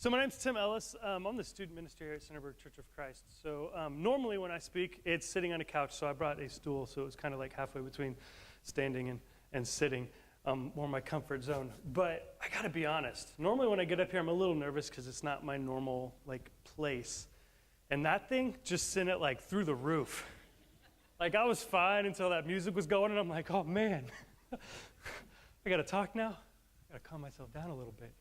So my name's Tim Ellis. I'm the student minister here at Centerburg Church of Christ. So normally when I speak, it's sitting on a couch. So I brought a stool, so it was kind of like halfway between standing and sitting, more my comfort zone. But I got to be honest. Normally when I get up here, I'm a little nervous because it's not my normal place. And that thing just sent it like through the roof. Like I was fine until that music was going, and I'm like, oh man, I got to talk now. I got to calm myself down a little bit.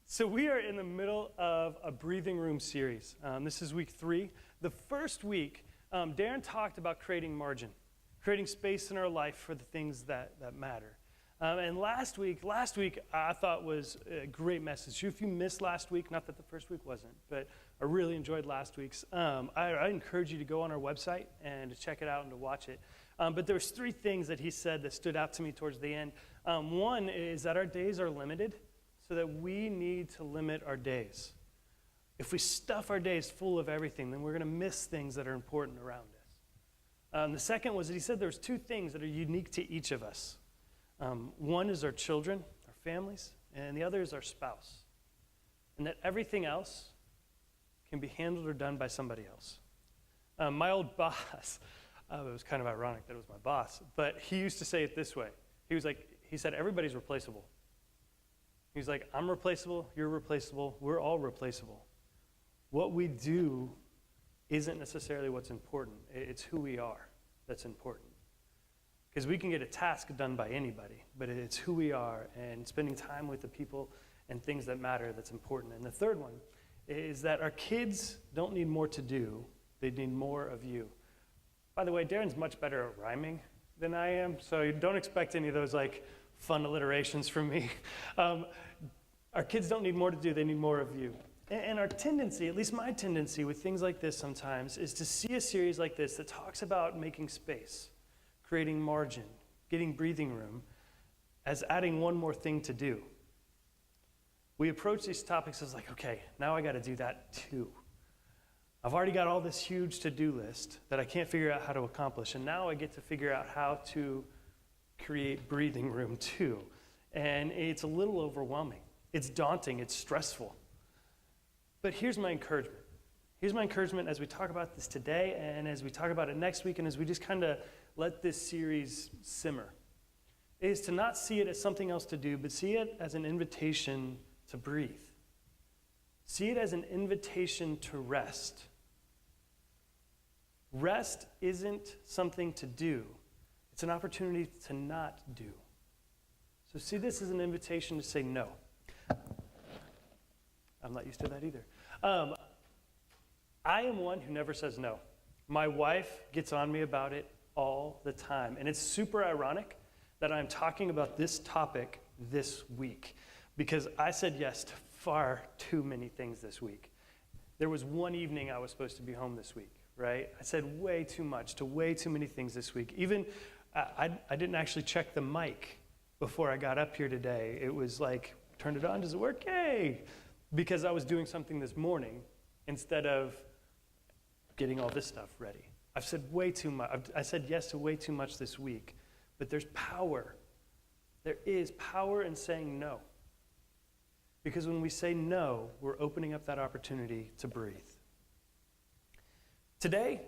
So we are in the middle of a breathing room series. This is week 3. The first week, Darren talked about creating margin, creating space in our life for the things that matter. And last week I thought was a great message. If you missed last week, not that the first week wasn't, but I really enjoyed last week's. I encourage you to go on our website and to check it out and to watch it. But there was 3 things that he said that stood out to me towards the end. One is that our days are limited, so that we need to limit our days. If we stuff our days full of everything, then we're going to miss things that are important around us. The second was that he said there's 2 things that are unique to each of us. One is our children, our families, and the other is our spouse. And that everything else can be handled or done by somebody else. My old boss, it was kind of ironic that it was my boss, but he used to say it this way. He said, everybody's replaceable. He's like, I'm replaceable, you're replaceable, we're all replaceable. What we do isn't necessarily what's important. It's who we are that's important. Because we can get a task done by anybody, but it's who we are and spending time with the people and things that matter that's important. And the third one is that our kids don't need more to do, they need more of you. By the way, Darren's much better at rhyming than I am, so you don't expect any of those fun alliterations from me. Our kids don't need more to do, they need more of you. And our tendency, at least my tendency with things like this sometimes, is to see a series like this that talks about making space, creating margin, getting breathing room, as adding one more thing to do. We approach these topics as okay, now I got to do that too. I've already got all this huge to-do list that I can't figure out how to accomplish, and now I get to figure out how to create breathing room too. And it's a little overwhelming. It's daunting, it's stressful. But here's my encouragement. Here's my encouragement as we talk about this today and as we talk about it next week and as we just kind of let this series simmer, is to not see it as something else to do, but see it as an invitation to breathe. See it as an invitation to rest. Rest isn't something to do. It's an opportunity to not do. So see this as an invitation to say no. I'm not used to that either. I am one who never says no. My wife gets on me about it all the time. And it's super ironic that I'm talking about this topic this week because I said yes to far too many things this week. There was one evening I was supposed to be home this week, right? I said way too much to way too many things this week. Even I didn't actually check the mic before I got up here today. It was turned it on, does it work? Yay! Because I was doing something this morning instead of getting all this stuff ready. I've said way too much. I said yes to way too much this week. But there's power. There is power in saying no. Because when we say no, we're opening up that opportunity to breathe. Today,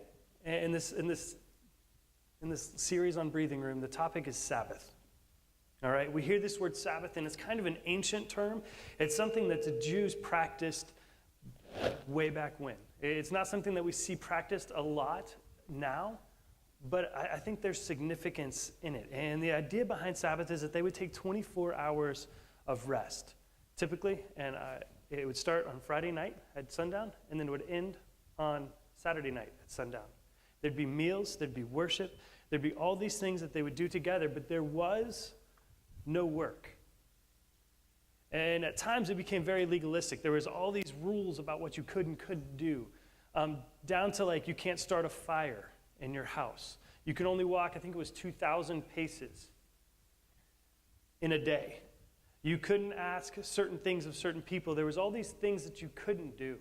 in this series on breathing room, the topic is Sabbath. All right, we hear this word Sabbath, and it's kind of an ancient term. It's something that the Jews practiced way back when. It's not something that we see practiced a lot now, but I think there's significance in it. And the idea behind Sabbath is that they would take 24 hours of rest, typically, and it would start on Friday night at sundown, and then it would end on Saturday night at sundown. There'd be meals, there'd be worship, there'd be all these things that they would do together, but there was no work. And at times it became very legalistic. There was all these rules about what you could and couldn't do, down to you can't start a fire in your house. You could only walk, I think it was 2,000 paces in a day. You couldn't ask certain things of certain people. There was all these things that you couldn't do.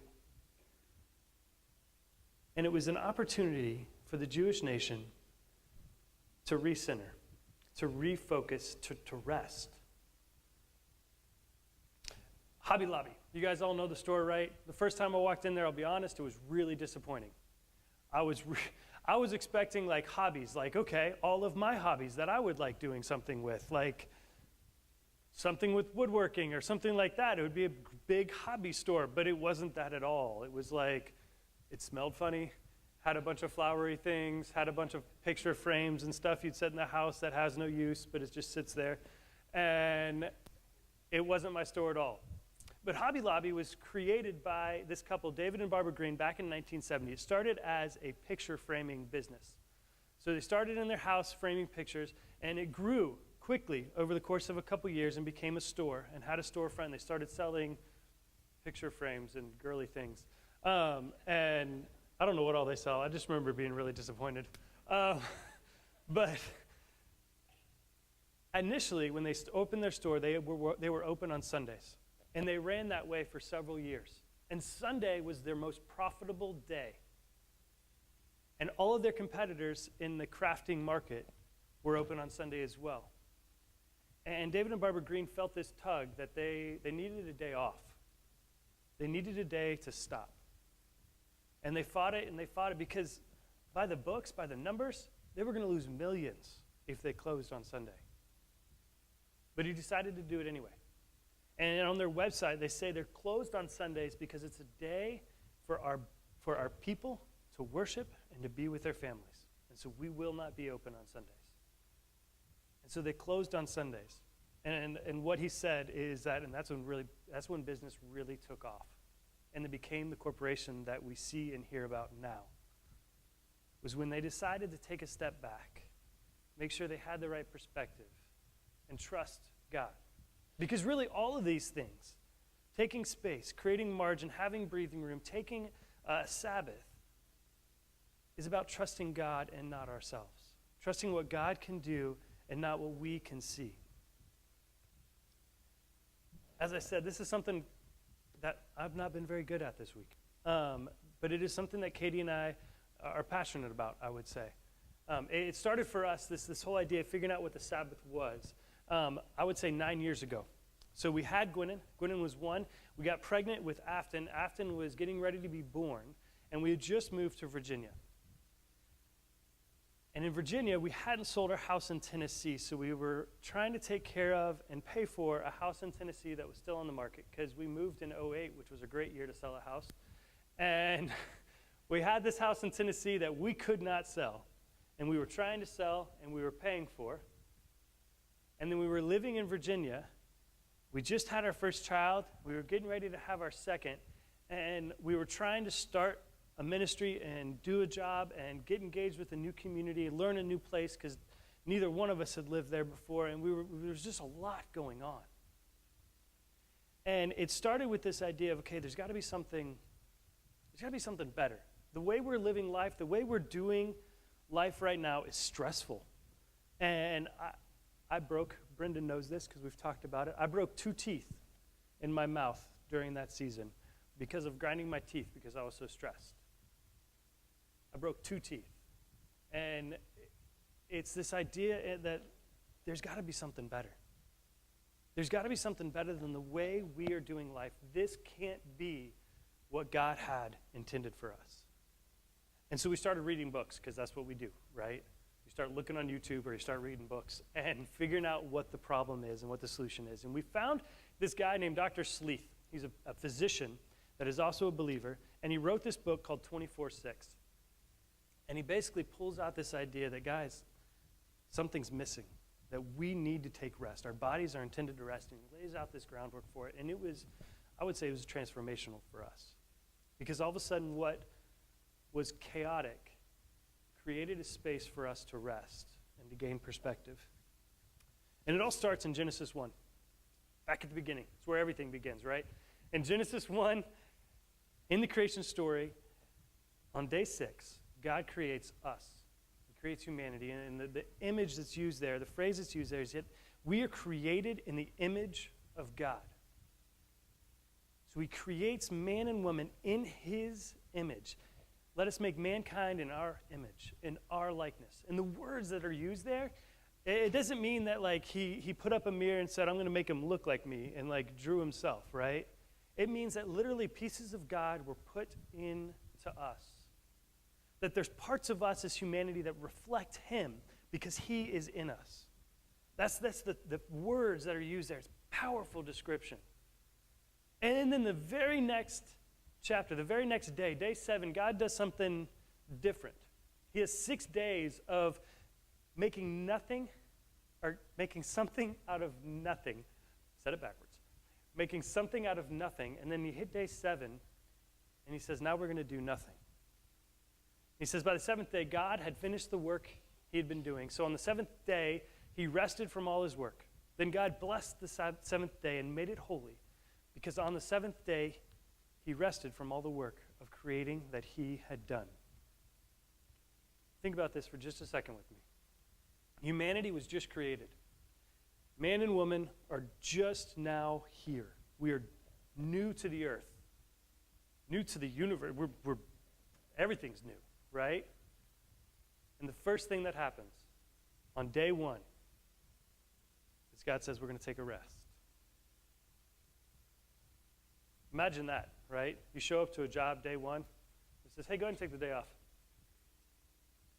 And it was an opportunity for the Jewish nation to recenter, to refocus, to rest. Hobby Lobby. You guys all know the store, right? The first time I walked in there, I'll be honest, it was really disappointing. I was expecting like hobbies, like, okay, all of my hobbies that I would like doing something with, like something with woodworking or something like that. It would be a big hobby store, but it wasn't that at all. It was like, it smelled funny, had a bunch of flowery things, had a bunch of picture frames and stuff you'd set in the house that has no use, but it just sits there. And it wasn't my store at all. But Hobby Lobby was created by this couple, David and Barbara Green, back in 1970. It started as a picture framing business. So they started in their house framing pictures, and it grew quickly over the course of a couple years and became a store and had a storefront. They started selling picture frames and girly things. And I don't know what all they sell. I just remember being really disappointed. But initially, when they opened their store, they were open on Sundays. And they ran that way for several years. And Sunday was their most profitable day. And all of their competitors in the crafting market were open on Sunday as well. And David and Barbara Green felt this tug that they needed a day off. They needed a day to stop. And they fought it, and they fought it because by the books, by the numbers, they were going to lose millions if they closed on Sunday. But he decided to do it anyway. And on their website, they say they're closed on Sundays because it's a day for our people to worship and to be with their families. And so we will not be open on Sundays. And so they closed on Sundays. And what he said is that, and that's when business really took off. And it became the corporation that we see and hear about now. Was when they decided to take a step back, make sure they had the right perspective, and trust God. Because really all of these things, taking space, creating margin, having breathing room, taking a Sabbath, is about trusting God and not ourselves. Trusting what God can do and not what we can see. As I said, this is something that I've not been very good at this week. But it is something that Katie and I are passionate about, I would say. It started for us, this whole idea of figuring out what the Sabbath was, I would say 9 years ago. So we had Gwynnen. Gwynnen was one. We got pregnant with Afton. Afton was getting ready to be born, and we had just moved to Virginia. And in Virginia, we hadn't sold our house in Tennessee, so we were trying to take care of and pay for a house in Tennessee that was still on the market because we moved in 2008, which was a great year to sell a house. And we had this house in Tennessee that we could not sell, and we were trying to sell, and we were paying for. And then we were living in Virginia. We just had our first child. We were getting ready to have our second, and we were trying to start a ministry and do a job and get engaged with a new community, learn a new place because neither one of us had lived there before, and there was just a lot going on. And it started with this idea of, okay, there's got to be something better. The way we're living life, the way we're doing life right now is stressful. And I broke, Brendan knows this because we've talked about it, I broke 2 teeth in my mouth during that season because of grinding my teeth because I was so stressed. I broke 2 teeth. And it's this idea that there's got to be something better. There's got to be something better than the way we are doing life. This can't be what God had intended for us. And so we started reading books because that's what we do, right? You start looking on YouTube or you start reading books and figuring out what the problem is and what the solution is. And we found this guy named Dr. Sleeth. He's a physician that is also a believer, and he wrote this book called 24/6. And he basically pulls out this idea that, guys, something's missing, that we need to take rest. Our bodies are intended to rest, and he lays out this groundwork for it. And I would say it was transformational for us. Because all of a sudden what was chaotic created a space for us to rest and to gain perspective. And it all starts in Genesis 1, back at the beginning. It's where everything begins, right? In Genesis 1, in the creation story, on day 6, God creates us. He creates humanity. And the image that's used there, the phrase that's used there is that we are created in the image of God. So he creates man and woman in his image. Let us make mankind in our image, in our likeness. And the words that are used there, it doesn't mean that like he put up a mirror and said, I'm going to make him look like me, and like drew himself, right? It means that literally pieces of God were put into us. That there's parts of us as humanity that reflect him because he is in us. That's the words that are used there. It's a powerful description. And then the very next chapter, the very next day, day 7, God does something different. He has 6 days of making nothing, or making something out of nothing. Said it backwards. Making something out of nothing, and then you hit day 7, and he says, now we're going to do nothing. He says, by the 7th day, God had finished the work he had been doing. So on the 7th day, he rested from all his work. Then God blessed the 7th day and made it holy, because on the 7th day, he rested from all the work of creating that he had done. Think about this for just a second with me. Humanity was just created. Man and woman are just now here. We are new to the earth, new to the universe. Everything's new, right? And the first thing that happens on day 1 is God says we're going to take a rest. Imagine that, right? You show up to a job day 1. It says, hey, go ahead and take the day off.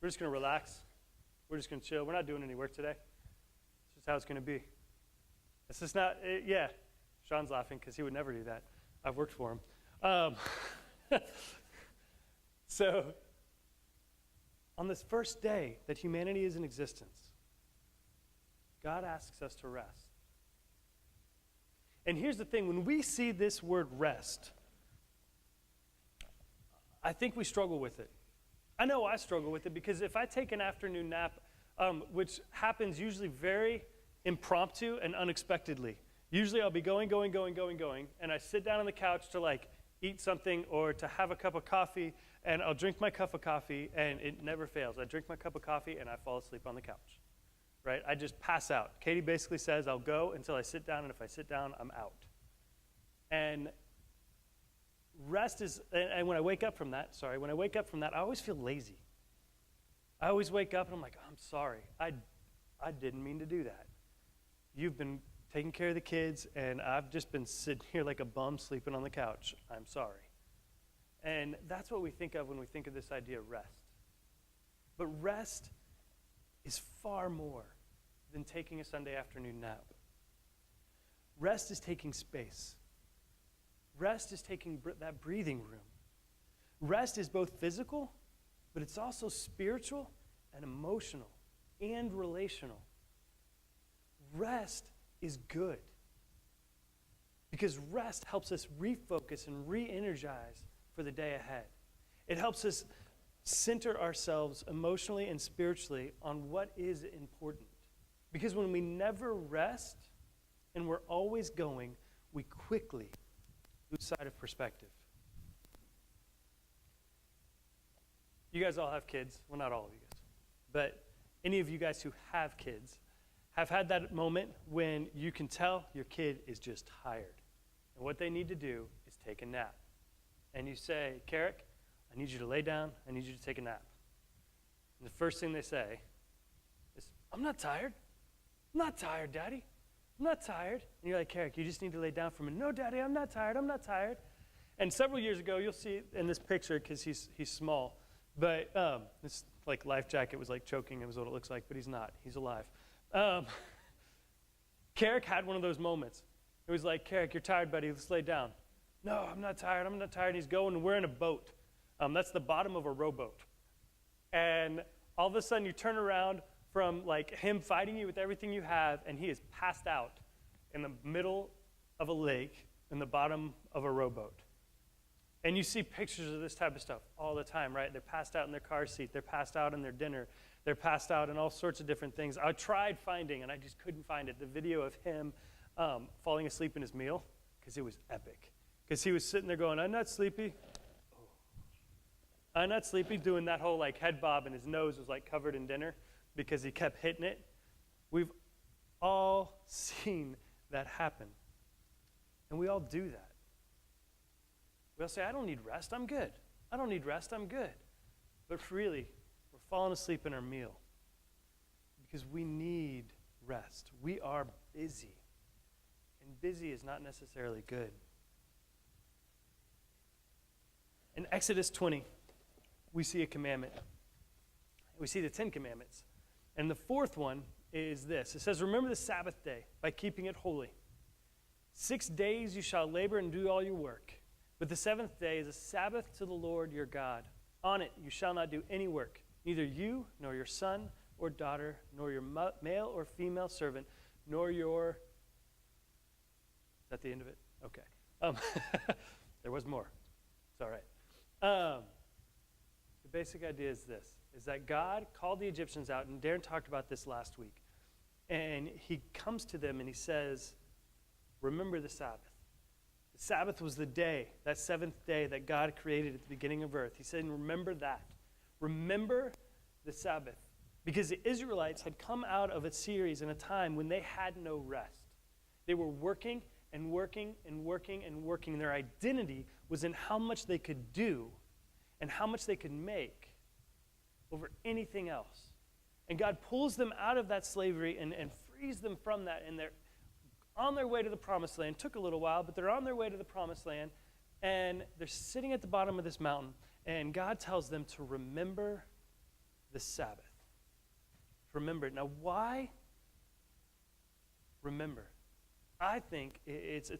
We're just going to relax. We're just going to chill. We're not doing any work today. It's just how it's going to be. It's just not, yeah. Sean's laughing because he would never do that. I've worked for him. So, on this first day that humanity is in existence, God asks us to rest. And here's the thing. When we see this word rest, I think we struggle with it. I know I struggle with it because if I take an afternoon nap, which happens usually very impromptu and unexpectedly. Usually I'll be going, and I sit down on the couch to like eat something or to have a cup of coffee, and I'll drink my cup of coffee, and it never fails. I drink my cup of coffee, and I fall asleep on the couch, right? I just pass out. Katie basically says I'll go until I sit down, and if I sit down, I'm out. And rest is, and when I wake up from that, I always feel lazy. I always wake up, and I'm like, I'm sorry. I didn't mean to do that. You've been taking care of the kids, and I've just been sitting here like a bum sleeping on the couch. I'm sorry. And that's what we think of when we think of this idea of rest. But rest is far more than taking a Sunday afternoon nap. Rest is taking space. Rest is taking that breathing room. Rest is both physical, but it's also spiritual and emotional and relational. Rest is good because rest helps us refocus and re-energize for the day ahead. It helps us center ourselves emotionally and spiritually on what is important. Because when we never rest and we're always going, we quickly lose sight of perspective. You guys all have kids. Well, not all of you guys. But any of you guys who have kids have had that moment when you can tell your kid is just tired. And what they need to do is take a nap. And you say, Carrick, I need you to lay down. I need you to take a nap. And the first thing they say is, I'm not tired. I'm not tired, Daddy. I'm not tired. And you're like, Carrick, you just need to lay down for a minute. No, Daddy, I'm not tired. I'm not tired. And several years ago, you'll see in this picture, because he's small, but this like life jacket was like choking him is what it looks like, but he's not. He's alive. Carrick had one of those moments. It was like, Carrick, you're tired, buddy. Let's lay down. No, I'm not tired. I'm not tired. He's going, and we're in a boat. That's the bottom of a rowboat. And all of a sudden, you turn around from like him fighting you with everything you have, and he is passed out in the middle of a lake in the bottom of a rowboat. And you see pictures of this type of stuff all the time, right? They're passed out in their car seat. They're passed out in their dinner. They're passed out in all sorts of different things. I tried finding, and I just couldn't find it, the video of him falling asleep in his meal, because it was epic. Because he was sitting there going, I'm not sleepy. I'm not sleepy, doing that whole like head bob, and his nose was like covered in dinner because he kept hitting it. We've all seen that happen. And we all do that. We all say, I don't need rest, I'm good. I don't need rest, I'm good. But really, we're falling asleep in our meal because we need rest. We are busy. And busy is not necessarily good. In Exodus 20, we see a commandment. We see the 10 commandments. And the fourth one is this. It says, remember the Sabbath day by keeping it holy. 6 days you shall labor and do all your work. But the seventh day is a Sabbath to the Lord your God. On it you shall not do any work, neither you, nor your son or daughter, nor your male or female servant, nor your... Is that the end of it? Okay. There was more. It's all right. The basic idea is this, is that God called the Egyptians out, and Darren talked about this last week, and he comes to them and he says, remember the Sabbath. The Sabbath was the day, that seventh day that God created at the beginning of earth. He said, remember that. Remember the Sabbath. Because the Israelites had come out of a series in a time when they had no rest. They were working and working and working and working. Their identity was in how much they could do and how much they could make over anything else. And God pulls them out of that slavery and frees them from that. And they're on their way to the promised land. Took a little while, but they're on their way to the promised land. And they're sitting at the bottom of this mountain. And God tells them to remember the Sabbath. Remember it. Now, why remember? I think it's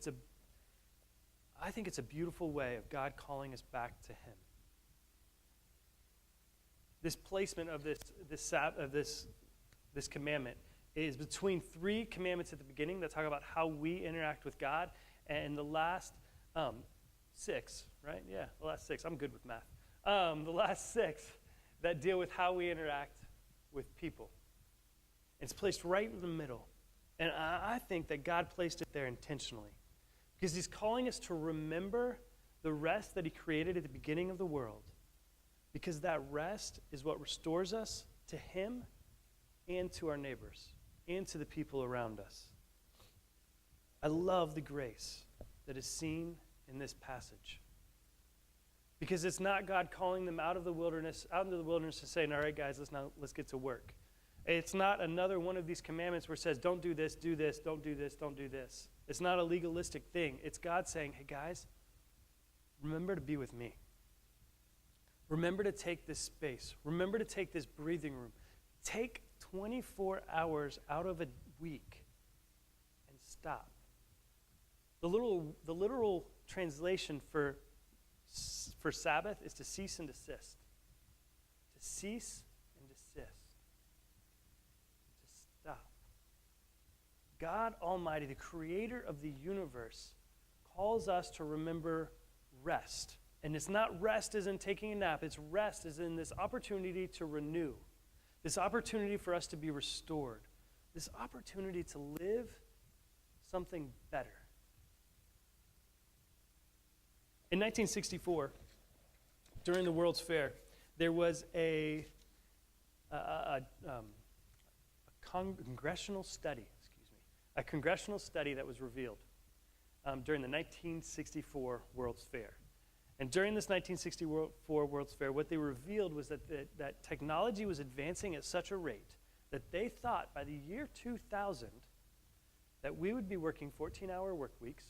a beautiful way of God calling us back to Him. This placement of this commandment is between 3 commandments at the beginning that talk about how we interact with God, and the last 6, right? Yeah, the last 6. I'm good with math. The last 6 that deal with how we interact with people. It's placed right in the middle. And I think that God placed it there intentionally, because He's calling us to remember the rest that He created at the beginning of the world, because that rest is what restores us to Him and to our neighbors and to the people around us. I love the grace that is seen in this passage, because it's not God calling them out into the wilderness and saying, all right, guys, let's get to work. It's not another one of these commandments where it says, don't do this, don't do this, don't do this. It's not a legalistic thing. It's God saying, hey, guys, remember to be with me. Remember to take this space. Remember to take this breathing room. Take 24 hours out of a week and stop. The literal translation for Sabbath is to cease and desist. To cease and desist. Stop. God Almighty, the creator of the universe, calls us to remember rest. And it's not rest as in taking a nap. It's rest as in this opportunity to renew. This opportunity for us to be restored. This opportunity to live something better. In 1964, during the World's Fair, there was a congressional study that was revealed during the 1964 World's Fair. And during this 1964 World's Fair, what they revealed was that technology was advancing at such a rate that they thought by the year 2000 that we would be working 14-hour work weeks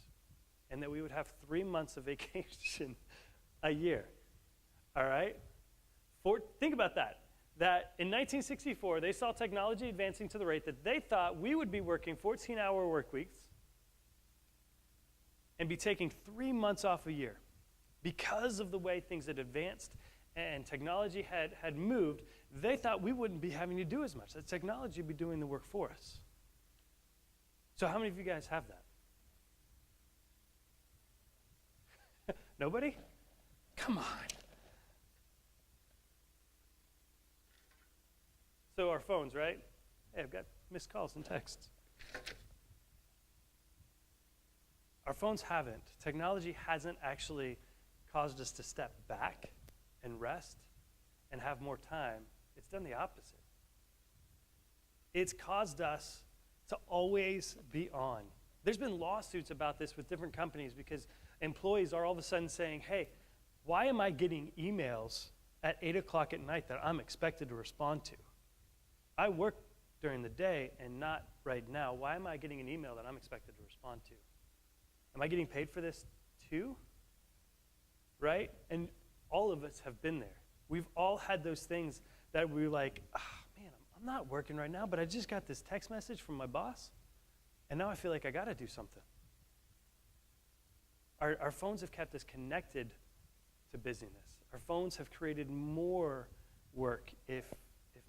and that we would have 3 months of vacation a year. All right? Think about that. That in 1964, they saw technology advancing to the rate that they thought we would be working 14-hour work weeks and be taking 3 months off a year. Because of the way things had advanced and technology had moved, they thought we wouldn't be having to do as much. That technology would be doing the work for us. So how many of you guys have that? Nobody? Come on. So our phones, right? Hey, I've got missed calls and texts. Our phones haven't. Technology hasn't actually caused us to step back and rest and have more time. It's done the opposite. It's caused us to always be on. There's been lawsuits about this with different companies because employees are all of a sudden saying, hey, why am I getting emails at 8 o'clock at night that I'm expected to respond to? I work during the day and not right now. Why am I getting an email that I'm expected to respond to? Am I getting paid for this too? Right? And All of us have been there. We've all had those things that we're like, man, I'm not working right now, but I just got this text message from my boss, and now I feel like I got to do something. Our phones have kept us connected to busyness. Our phones have created more work, if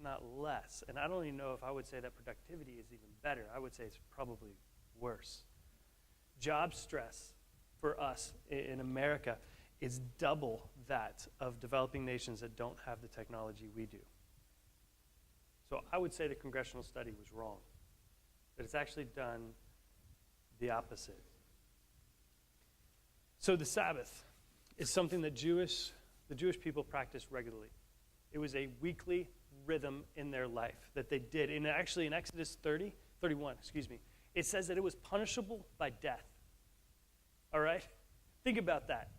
not less. And I don't even know if I would say that productivity is even better. I would say it's probably worse. Job stress for us in America is double that of developing nations that don't have the technology we do. So I would say the congressional study was wrong, that it's actually done the opposite. So the Sabbath is something that the Jewish people practiced regularly. It was a weekly rhythm in their life that they did. And actually in Exodus 31, it says that it was punishable by death. All right? Think about that.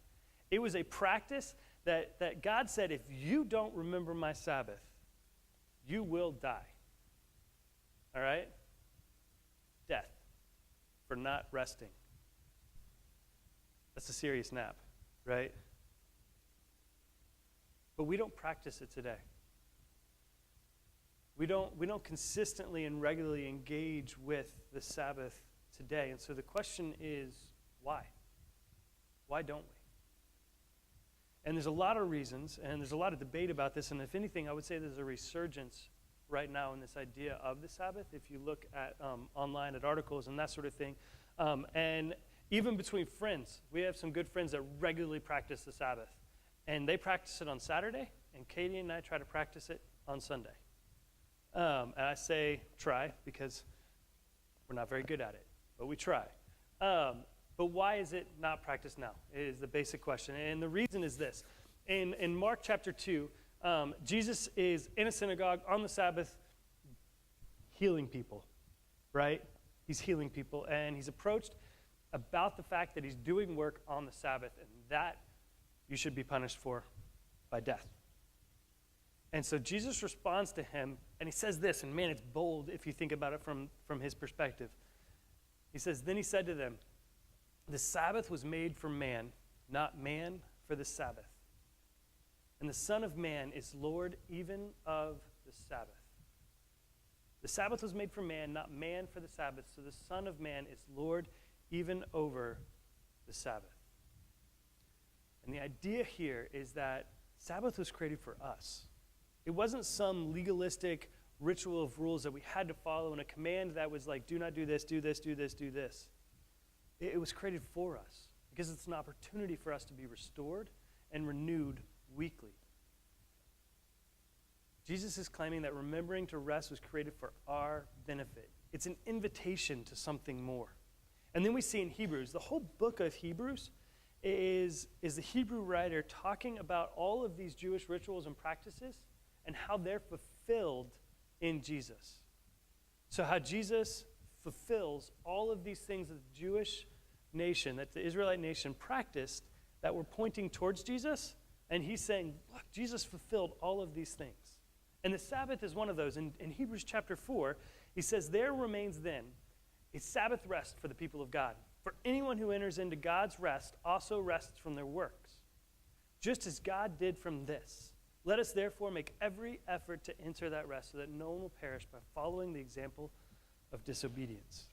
It was a practice that God said, if you don't remember my Sabbath, you will die. All right? Death for not resting. That's a serious nap, right? But we don't practice it today. We don't consistently and regularly engage with the Sabbath today. And so the question is, why? Why don't we? And there's a lot of reasons, and there's a lot of debate about this. And if anything, I would say there's a resurgence right now in this idea of the Sabbath. If you look at online at articles and that sort of thing. And even between friends, we have some good friends that regularly practice the Sabbath. And they practice it on Saturday, and Katie and I try to practice it on Sunday. And I say try because we're not very good at it, but we try. But why is it not practiced now? Is the basic question. And the reason is this. In Mark chapter 2, Jesus is in a synagogue on the Sabbath healing people, right? He's healing people, and he's approached about the fact that he's doing work on the Sabbath, and that you should be punished for by death. And so Jesus responds to him, and he says this, and man, it's bold if you think about it from his perspective. He says, then he said to them, the Sabbath was made for man, not man for the Sabbath. And the Son of Man is Lord even of the Sabbath. The Sabbath was made for man, not man for the Sabbath. So the Son of Man is Lord even over the Sabbath. And the idea here is that Sabbath was created for us. It wasn't some legalistic ritual of rules that we had to follow and a command that was like, do not do this, do this, do this, do this. It was created for us because it's an opportunity for us to be restored and renewed weekly. Jesus is claiming that remembering to rest was created for our benefit. It's an invitation to something more. And then we see in Hebrews, the whole book of Hebrews is the Hebrew writer talking about all of these Jewish rituals and practices and how they're fulfilled in Jesus. So how Jesus fulfills all of these things that the Jewish nation, that the Israelite nation practiced that were pointing towards Jesus. And he's saying, look, Jesus fulfilled all of these things. And the Sabbath is one of those. In Hebrews chapter 4, he says, there remains then a Sabbath rest for the people of God. For anyone who enters into God's rest also rests from their works, just as God did from this. Let us therefore make every effort to enter that rest so that no one will perish by following the example of disobedience.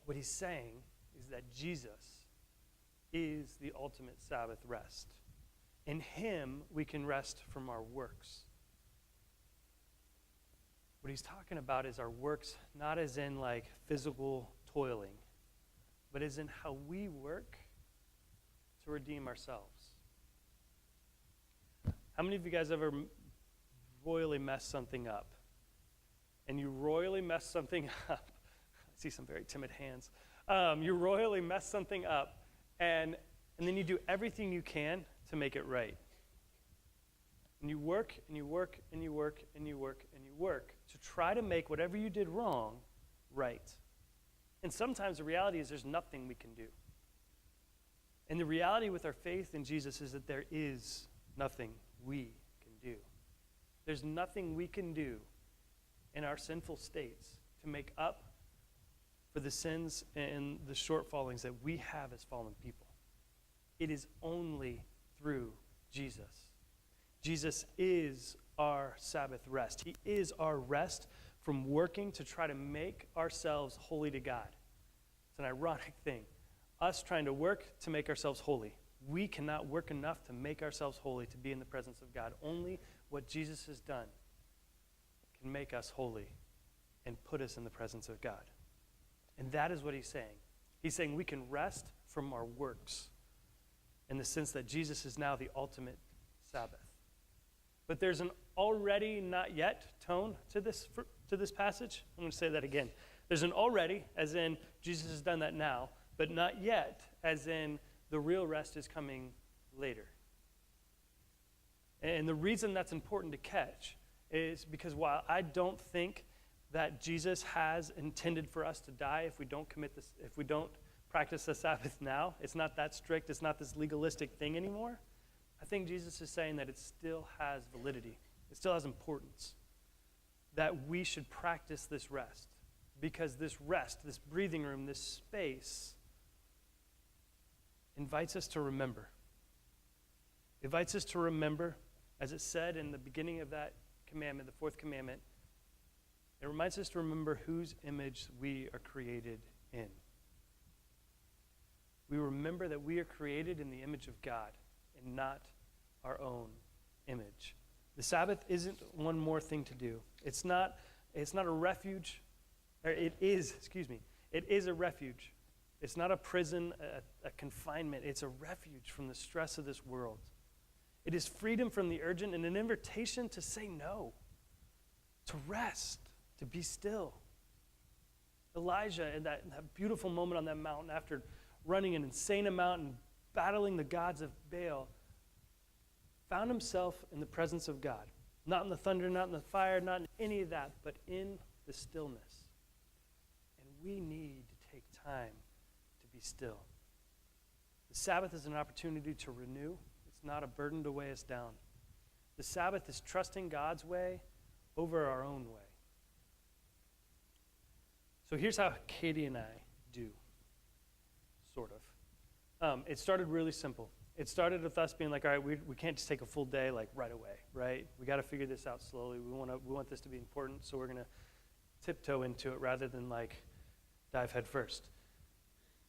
What he's saying is that Jesus is the ultimate Sabbath rest. In him, we can rest from our works. What he's talking about is our works, not as in like physical toiling, but as in how we work to redeem ourselves. How many of you guys ever royally messed something up? And you royally messed something up. I see some very timid hands. You royally mess something up, and then you do everything you can to make it right. And you work, and you work, and you work, and you work, and you work to try to make whatever you did wrong right. And sometimes the reality is there's nothing we can do. And the reality with our faith in Jesus is that there is nothing we can do. There's nothing we can do in our sinful states to make up for the sins and the shortfallings that we have as fallen people. It is only through Jesus. Jesus is our Sabbath rest. He is our rest from working to try to make ourselves holy to God. It's an ironic thing. Us trying to work to make ourselves holy. We cannot work enough to make ourselves holy, to be in the presence of God. Only what Jesus has done can make us holy and put us in the presence of God. And that is what he's saying. He's saying we can rest from our works in the sense that Jesus is now the ultimate Sabbath. But there's an already not yet tone to this passage. I'm going to say that again. There's an already, as in Jesus has done that now, but not yet, as in the real rest is coming later. And the reason that's important to catch is because while I don't think that Jesus has intended for us to die if we don't practice the Sabbath now, it's not that strict, it's not this legalistic thing anymore, I think Jesus is saying that it still has validity. It still has importance. That we should practice this rest. Because this rest, this breathing room, this space invites us to remember. It invites us to remember, as it said in the beginning of that commandment, the fourth commandment, it reminds us to remember whose image we are created in. We remember that we are created in the image of God and not our own image. The Sabbath isn't one more thing to do. It's not a refuge. It is a refuge. It's not a prison, a confinement. It's a refuge from the stress of this world. It is freedom from the urgent and an invitation to say no, to rest, to be still. Elijah, in that beautiful moment on that mountain, after running an insane amount and battling the gods of Baal, found himself in the presence of God. Not in the thunder, not in the fire, not in any of that, but in the stillness. And we need to take time to be still. The Sabbath is an opportunity to renew. It's not a burden to weigh us down. The Sabbath is trusting God's way over our own way. So here's how Katie and I do, sort of. It started really simple. It started with us being like, all right, we can't just take a full day like right away, right? We got to figure this out slowly. We want this to be important, so we're going to tiptoe into it rather than like dive head first.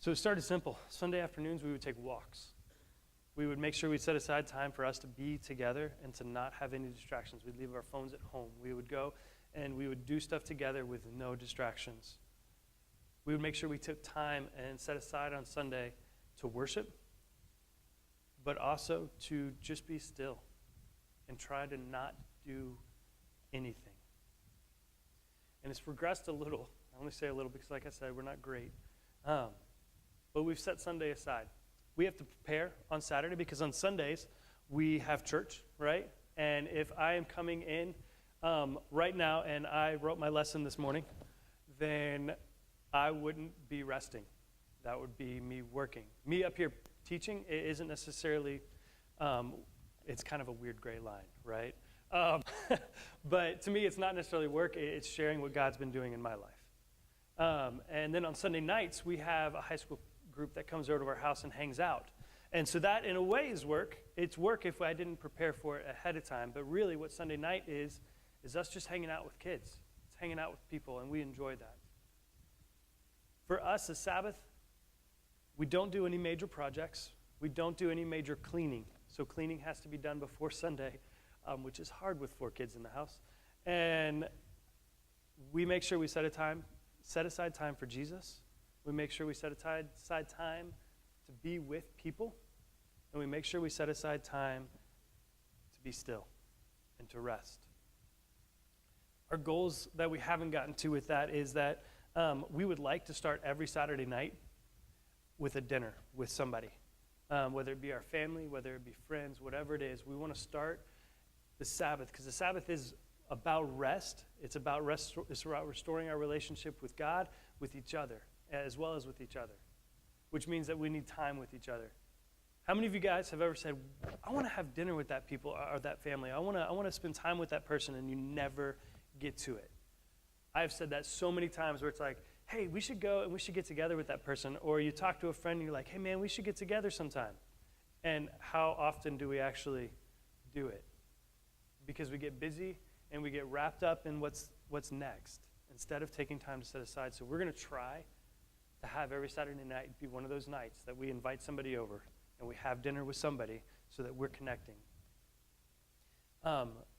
So it started simple. Sunday afternoons, we would take walks. We would make sure we set aside time for us to be together and to not have any distractions. We'd leave our phones at home. We would go and we would do stuff together with no distractions. We would make sure we took time and set aside on Sunday to worship, but also to just be still and try to not do anything. And it's progressed a little. I only say a little because, like I said, we're not great. But we've set Sunday aside. We have to prepare on Saturday because on Sundays we have church, right? And if I am coming in right now and I wrote my lesson this morning, then I wouldn't be resting. That would be me working. Me up here teaching isn't necessarily, it's kind of a weird gray line, right? But to me, it's not necessarily work. It's sharing what God's been doing in my life. And then on Sunday nights, we have a high school group that comes over to our house and hangs out. And so that, in a way, is work. It's work if I didn't prepare for it ahead of time. But really, what Sunday night is us just hanging out with kids. It's hanging out with people, and we enjoy that. For us, the Sabbath, we don't do any major projects. We don't do any major cleaning. So cleaning has to be done before Sunday, which is hard with 4 kids in the house. And we make sure we set aside time for Jesus. We make sure we set aside time to be with people. And we make sure we set aside time to be still and to rest. Our goals that we haven't gotten to with that is that we would like to start every Saturday night with a dinner with somebody, whether it be our family, whether it be friends, whatever it is. We want to start the Sabbath because the Sabbath is about rest. It's about restoring our relationship with God, with each other, as well as with each other, which means that we need time with each other. How many of you guys have ever said, I want to have dinner with that people or that family. I want to spend time with that person, and you never get to it? I've said that so many times where it's like, hey, we should go and we should get together with that person. Or you talk to a friend and you're like, hey, man, we should get together sometime. And how often do we actually do it? Because we get busy and we get wrapped up in what's next instead of taking time to set aside. So we're going to try to have every Saturday night be one of those nights that we invite somebody over and we have dinner with somebody so that we're connecting.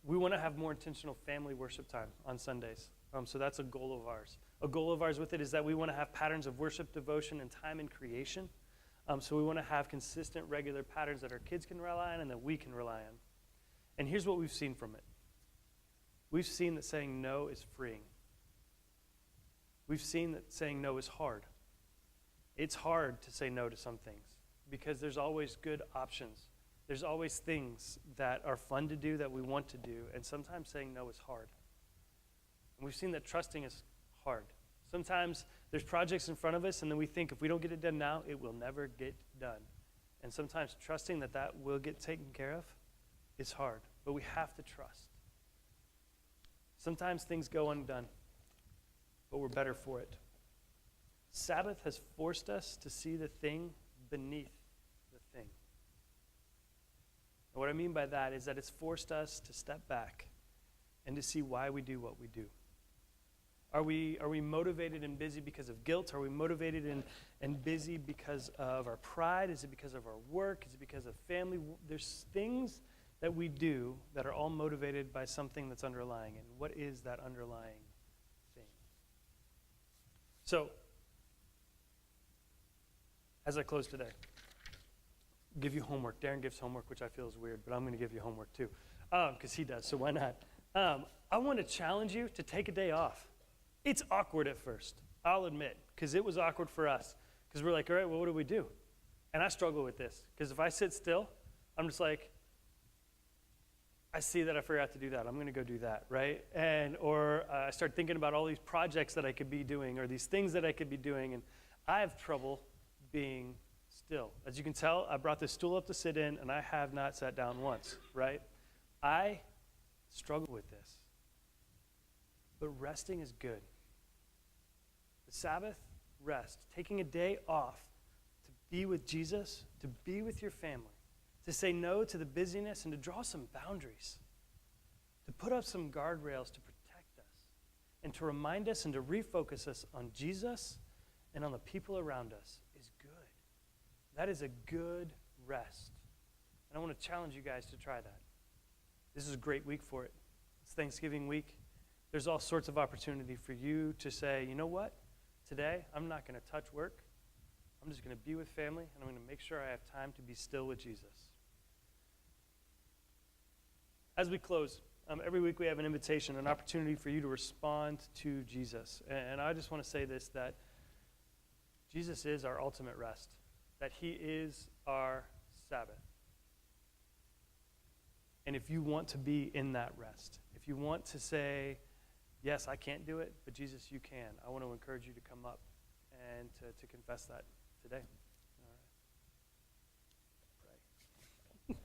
We want to have more intentional family worship time on Sundays. So that's a goal of ours. A goal of ours with it is that we want to have patterns of worship, devotion, and time in creation. So we want to have consistent, regular patterns that our kids can rely on and that we can rely on. And here's what we've seen from it. We've seen that saying no is freeing. We've seen that saying no is hard. It's hard to say no to some things because there's always good options. There's always things that are fun to do that we want to do, and sometimes saying no is hard. And we've seen that trusting is hard. Sometimes there's projects in front of us, and then we think if we don't get it done now, it will never get done. And sometimes trusting that that will get taken care of is hard, but we have to trust. Sometimes things go undone, but we're better for it. Sabbath has forced us to see the thing beneath the thing. And what I mean by that is that it's forced us to step back and to see why we do what we do. Are we motivated and busy because of guilt? Are we motivated and busy because of our pride? Is it because of our work? Is it because of family? There's things that we do that are all motivated by something that's underlying. And what is that underlying thing? So, as I close today, I'll give you homework. Darren gives homework, which I feel is weird, but I'm going to give you homework too, because he does, so why not? I want to challenge you to take a day off. It's awkward at first, I'll admit, because it was awkward for us, because we're like, all right, well, what do we do? And I struggle with this, because if I sit still, I'm just like, I see that I forgot to do that. I'm going to go do that, right? Or I start thinking about all these projects that I could be doing or these things that I could be doing, and I have trouble being still. As you can tell, I brought this stool up to sit in, and I have not sat down once, right? I struggle with this. But resting is good. The Sabbath, rest, taking a day off to be with Jesus, to be with your family, to say no to the busyness and to draw some boundaries, to put up some guardrails to protect us, and to remind us and to refocus us on Jesus and on the people around us is good. That is a good rest. And I want to challenge you guys to try that. This is a great week for it. It's Thanksgiving week. There's all sorts of opportunity for you to say, you know what? Today, I'm not going to touch work. I'm just going to be with family, and I'm going to make sure I have time to be still with Jesus. As we close, every week we have an invitation, an opportunity for you to respond to Jesus. And I just want to say this, that Jesus is our ultimate rest, that he is our Sabbath. And if you want to be in that rest, if you want to say, yes, I can't do it, but Jesus, you can, I want to encourage you to come up and to confess that today. All right. Pray.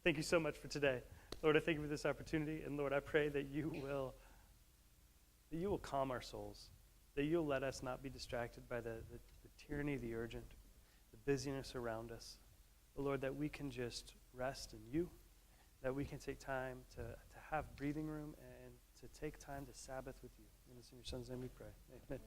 Thank you so much for today. Lord, I thank you for this opportunity. And Lord, I pray that you will calm our souls, that you'll let us not be distracted by the tyranny of the urgent, the busyness around us. But Lord, that we can just rest in you, that we can take time to have breathing room and to take time to Sabbath with you. And it's in your Son's name we pray. Amen.